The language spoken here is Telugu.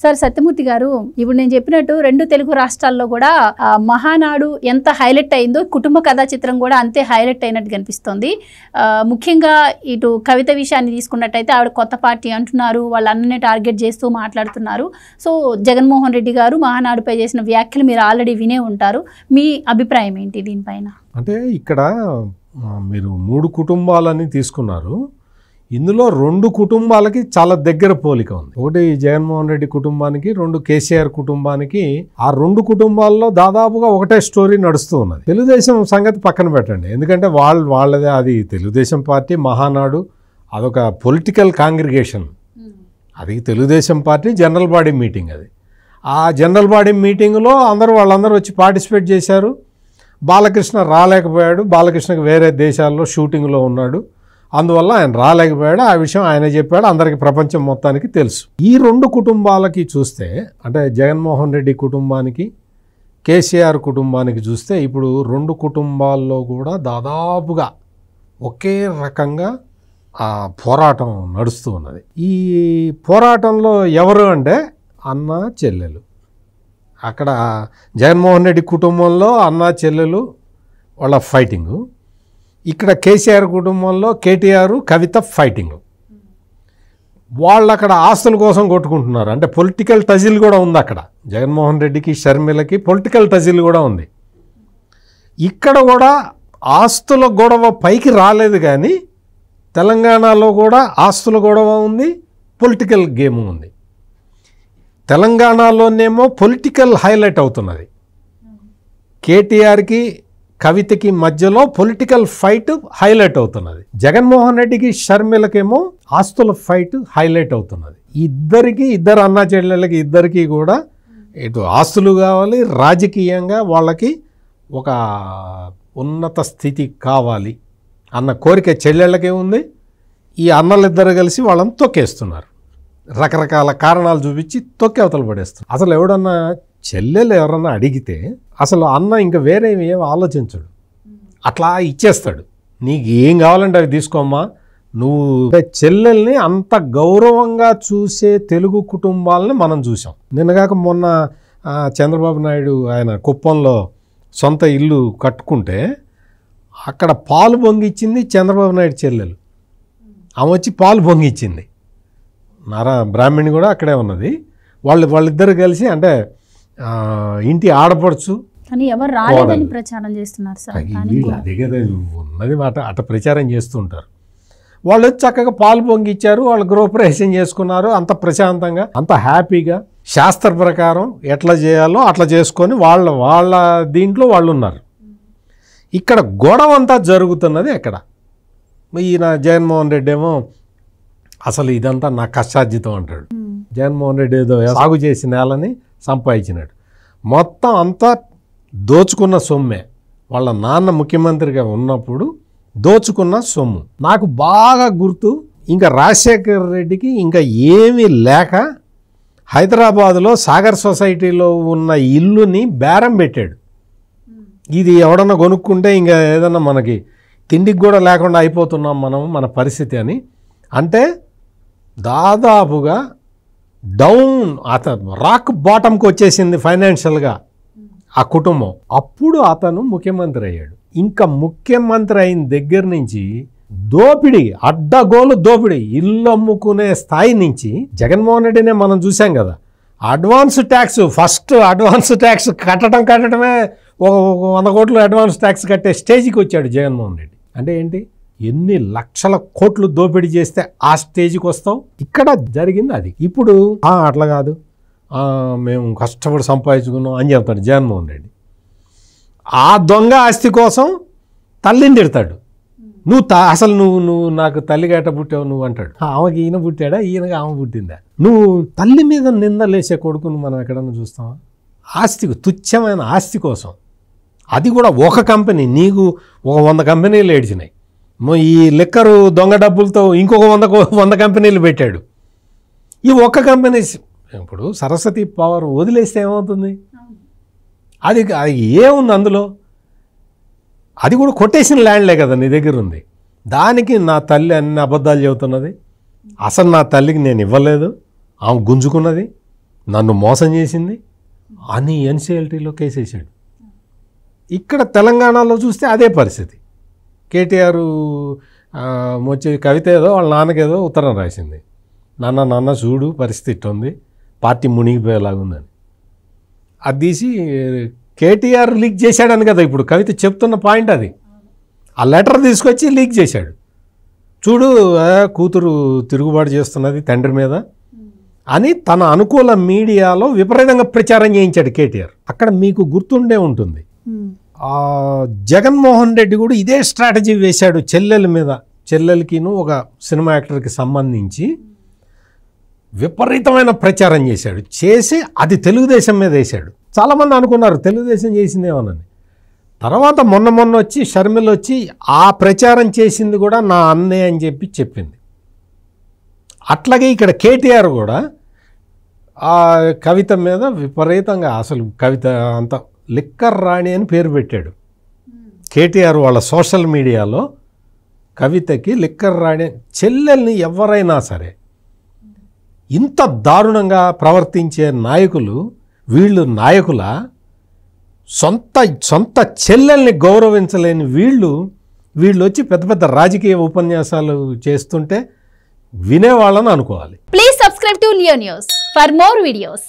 సార్ సత్యమూర్తి గారు, ఇప్పుడు నేను చెప్పినట్టు రెండు తెలుగు రాష్ట్రాల్లో కూడా మహానాడు ఎంత హైలైట్ అయిందో కుటుంబ కథా చిత్రం కూడా అంతే హైలైట్ అయినట్టు కనిపిస్తుంది. ముఖ్యంగా ఇటు కవిత విషయాన్ని తీసుకున్నట్టయితే ఆవిడ కొత్త పార్టీ అంటున్నారు, వాళ్ళ అన్ననే టార్గెట్ చేస్తూ మాట్లాడుతున్నారు. సో జగన్మోహన్ రెడ్డి గారు మహానాడుపై చేసిన వ్యాఖ్యలు మీరు ఆల్రెడీ వినే ఉంటారు. మీ అభిప్రాయం ఏంటి దీనిపైన? అంటే ఇక్కడ మీరు 3 కుటుంబాలని తీసుకున్నారు. ఇందులో 2 కుటుంబాలకి చాలా దగ్గర పోలిక ఉంది. ఒకటి జగన్మోహన్ రెడ్డి కుటుంబానికి, 2 కేసీఆర్ కుటుంబానికి. ఆ 2 కుటుంబాల్లో దాదాపుగా ఒకటే స్టోరీ నడుస్తూ ఉన్నది. తెలుగుదేశం సంగతి పక్కన పెట్టండి, ఎందుకంటే వాళ్ళదే అది తెలుగుదేశం పార్టీ. మహానాడు అదొక పొలిటికల్ కాంగ్రిగేషన్. అది Telugu Desam party general body meeting. అది ఆ జనరల్ బాడీ మీటింగ్లో వాళ్ళందరూ వచ్చి పార్టిసిపేట్ చేశారు. బాలకృష్ణ రాలేకపోయాడు. బాలకృష్ణకి వేరే దేశాల్లో షూటింగ్లో ఉన్నాడు, అందువల్ల ఆయన రాలేకపోయాడు. ఆ విషయం ఆయన చెప్పాడు, అందరికీ ప్రపంచం మొత్తానికి తెలుసు. ఈ 2 కుటుంబాలకి చూస్తే, అంటే జగన్మోహన్ రెడ్డి కుటుంబానికి, కేసీఆర్ కుటుంబానికి చూస్తే, ఇప్పుడు 2 కుటుంబాల్లో కూడా దాదాపుగా ఒకే రకంగా ఆ పోరాటం నడుస్తూ ఉన్నది. ఈ పోరాటంలో ఎవరు అంటే అన్న చెల్లెలు. అక్కడ జగన్మోహన్ రెడ్డి కుటుంబంలో అన్న చెల్లెలు వాళ్ళ ఫైటింగు, ఇక్కడ కేసీఆర్ కుటుంబంలో కేటీఆర్ కవిత ఫైటింగ్. వాళ్ళు అక్కడ ఆస్తుల కోసం కొట్టుకుంటున్నారు. అంటే పొలిటికల్ టజిల్ కూడా ఉంది అక్కడ. జగన్మోహన్ రెడ్డికి షర్మిలకి పొలిటికల్ టజిల్ కూడా ఉంది. ఇక్కడ కూడా ఆస్తుల గొడవ పైకి రాలేదు, కానీ తెలంగాణలో కూడా ఆస్తుల గొడవ ఉంది, పొలిటికల్ గేమ్ ఉంది. తెలంగాణలోనేమో పొలిటికల్ హైలైట్ అవుతున్నది. కేటీఆర్కి కవితకి మధ్యలో పొలిటికల్ ఫైట్ హైలైట్ అవుతున్నది. జగన్మోహన్ రెడ్డికి షర్మిలకేమో ఆస్తుల ఫైట్ హైలైట్ అవుతున్నది. ఇద్దరు అన్నా చెల్లెళ్ళకి ఇద్దరికి కూడా ఇటు ఆస్తులు కావాలి, రాజకీయంగా వాళ్ళకి ఒక ఉన్నత స్థితి కావాలి అన్న కోరిక చెల్లెళ్ళకే ఉంది. ఈ అన్నలిద్దరు కలిసి వాళ్ళని తొక్కేస్తున్నారు. రకరకాల కారణాలు చూపించి తొక్కి అవతల పడేస్తున్నారు. అసలు ఎవడన్నా చెల్లెలు ఎవరన్నా అడిగితే అసలు అన్న ఇంకా వేరే ఏం ఆలోచించడు, అట్లా ఇచ్చేస్తాడు. నీకు ఏం కావాలంటే అవి తీసుకోమ్మా. నువ్వు చెల్లెల్ని అంత గౌరవంగా చూసే తెలుగు కుటుంబాలని మనం చూసాం. నిన్నగాక మొన్న చంద్రబాబు నాయుడు ఆయన కుప్పంలో సొంత ఇల్లు కట్టుకుంటే అక్కడ పాలు పొంగిచ్చింది చంద్రబాబు నాయుడు చెల్లెలు. ఆమె వచ్చి పాలు పొంగిచ్చింది. బ్రాహ్మణి కూడా అక్కడే ఉన్నది. వాళ్ళిద్దరు కలిసి, అంటే ఇంటి ఆడపడుచు కానీ ఎవరు రాలేదని ప్రచారం చేస్తున్నారు సార్. అదే కదా ఉన్నది మాట, అట ప్రచారం చేస్తూ ఉంటారు. వాళ్ళు చక్కగా పాలు పొంగిచ్చారు, వాళ్ళు గృహప్రవేశం చేసుకున్నారు. అంత ప్రశాంతంగా, అంత హ్యాపీగా, శాస్త్ర ప్రకారం ఎట్లా చేయాలో అట్లా చేసుకొని వాళ్ళ దీంట్లో వాళ్ళు ఉన్నారు. ఇక్కడ గొడవ అంతా జరుగుతున్నది ఎక్కడ? ఈయన జగన్మోహన్ రెడ్డి ఏమో అసలు ఇదంతా నా కష్టార్జితం అంటాడు. జగన్మోహన్ రెడ్డి ఏదో సాగు చేసి నేలని సంపాదించినాడు. మొత్తం అంతా దోచుకున్న సొమ్మే. వాళ్ళ నాన్న ముఖ్యమంత్రిగా ఉన్నప్పుడు దోచుకున్న సొమ్ము. నాకు బాగా గుర్తు, ఇంకా రాజశేఖర్ రెడ్డికి ఇంకా ఏమీ లేక హైదరాబాదులో సాగర్ సొసైటీలో ఉన్న ఇల్లుని బేరం పెట్టాడు. ఇది ఎవడన్నా కొనుక్కుంటే ఇంకా ఏదన్నా మనకి తిండికి కూడా లేకుండా అయిపోతున్నాం మన పరిస్థితి అని. అంటే దాదాపుగా డౌన్, రాక్ బాటంకి వచ్చేసింది ఫైనాన్షియల్గా ఆ కుటుంబం. అప్పుడు అతను ముఖ్యమంత్రి అయ్యాడు. ఇంకా ముఖ్యమంత్రి అయిన దగ్గర నుంచి దోపిడీ, అడ్డగోలు దోపిడీ, ఇల్లు అమ్ముకునే స్థాయి నుంచి జగన్మోహన్ రెడ్డినే మనం చూసాం కదా. Advance tax, first advance tax కట్టడమే 100 కోట్లు అడ్వాన్స్ ట్యాక్స్ కట్టే స్టేజ్కి వచ్చాడు జగన్మోహన్ రెడ్డి. అంటే ఏంటి, ఎన్ని లక్షల కోట్లు దోపిడీ చేస్తే ఆ స్టేజ్కి వస్తావు? ఇక్కడ జరిగింది అది. ఇప్పుడు అట్లా కాదు, మేము కష్టపడి సంపాదించుకున్నాం అని చెప్తాడు జగన్మోహన్ రెడ్డి. ఆ దొంగ ఆస్తి కోసం తల్లిని తిడతాడు. అసలు నువ్వు నాకు తల్లి గట్ట పుట్టావు నువ్వు అంటాడు. ఆమెకి ఈయన పుట్టాడా, ఈయనకి ఆమె పుట్టిందా? నువ్వు తల్లి మీద నిందలేసే కొడుకును మనం ఎక్కడన్నా చూస్తావా? ఆస్తికి, తుచ్చమైన ఆస్తి కోసం, అది కూడా ఒక కంపెనీ. నీకు 100 కంపెనీలు ఏడ్చినాయి. ఈ లిక్కరు దొంగ డబ్బులతో ఇంకొక 100 కంపెనీలు పెట్టాడు. ఈ ఒక్క కంపెనీ ఇప్పుడు సరస్వతి పవర్ వదిలేస్తే ఏమవుతుంది? అది ఏముంది అందులో? అది కూడా కొట్టేసిన ల్యాండ్లే కదా నీ దగ్గర ఉంది. దానికి నా తల్లి అన్ని అబద్ధాలు చెబుతున్నది. అసలు నా తల్లికి నేను ఇవ్వలేదు, ఆమె గుంజుకున్నది, నన్ను మోసం చేసింది అని ఎన్సీఎల్టీలో కేసేసాడు. ఇక్కడ తెలంగాణలో చూస్తే అదే పరిస్థితి. కేటీఆర్ వచ్చి కవిత ఏదో వాళ్ళ నాన్నకేదో ఉత్తరం రాసింది, నాన్న చూడు పరిస్థితి ఉంది, పార్టీ మునిగిపోయేలాగుందని. అది తీసి కేటీఆర్ లీక్ చేశాడని కదా ఇప్పుడు కవిత చెప్తున్న పాయింట్. అది ఆ లెటర్ తీసుకొచ్చి లీక్ చేశాడు. చూడు కూతురు తిరుగుబాటు చేస్తున్నది తండ్రి మీద అని తన అనుకూల మీడియాలో విపరీతంగా ప్రచారం చేయించాడు కేటీఆర్. అక్కడ మీకు గుర్తుండే ఉంటుంది, జగన్మోహన్ రెడ్డి కూడా ఇదే స్ట్రాటజీ వేశాడు చెల్లెల మీద. చెల్లెలకిను ఒక సినిమా యాక్టర్కి సంబంధించి విపరీతమైన ప్రచారం చేశాడు. చేసి అది తెలుగుదేశం మీద వేశాడు. చాలామంది అనుకున్నారు తెలుగుదేశం చేసిందేమోనని. తర్వాత మొన్న వచ్చి షర్మిల వచ్చి ఆ ప్రచారం చేసింది కూడా నా అన్నే అని చెప్పి చెప్పింది. అట్లాగే ఇక్కడ కేటీఆర్ కూడా ఆ కవిత మీద విపరీతంగా, అసలు కవిత అంత లిక్కర్ రాణి అని పేరు పెట్టాడు కేటీఆర్ వాళ్ళ సోషల్ మీడియాలో. కవితకి లిక్కర్ రాణి, చెల్లెల్ని ఎవరైనా సరే ఇంత దారుణంగా ప్రవర్తించే నాయకులు వీళ్ళు నాయకుల సొంత చెల్లెల్ని గౌరవించలేని వీళ్ళు వచ్చి పెద్ద పెద్ద రాజకీయ ఉపన్యాసాలు చేస్తుంటే వినేవాళ్ళని అనుకోవాలి. Please subscribe to Leo news for more videos.